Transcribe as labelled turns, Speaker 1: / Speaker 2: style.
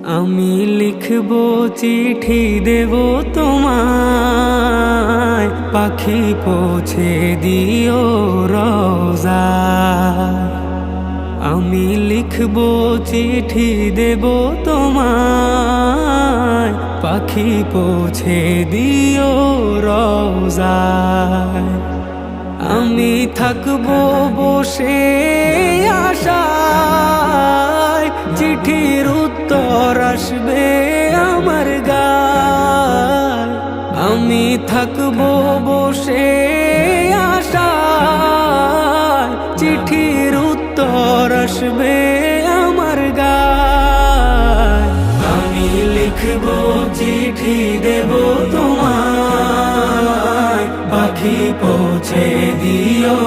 Speaker 1: আমি লিখব চিঠি দেব তোমায়, পাখি পৌঁছে দিও রোজায়। আমি লিখব চিঠি দেব তোমায়, পাখি পৌঁছে দিও রোজায়। আমি থাকবো বসে আশায়, চিঠির উত্তর আসবে আমার গায়। আমি থাকবো বসে আশায়, চিঠির উত্তর আসবে আমার গায়। আমি লিখব চিঠি দেব তোমায়, পাখি পৌঁছে দিও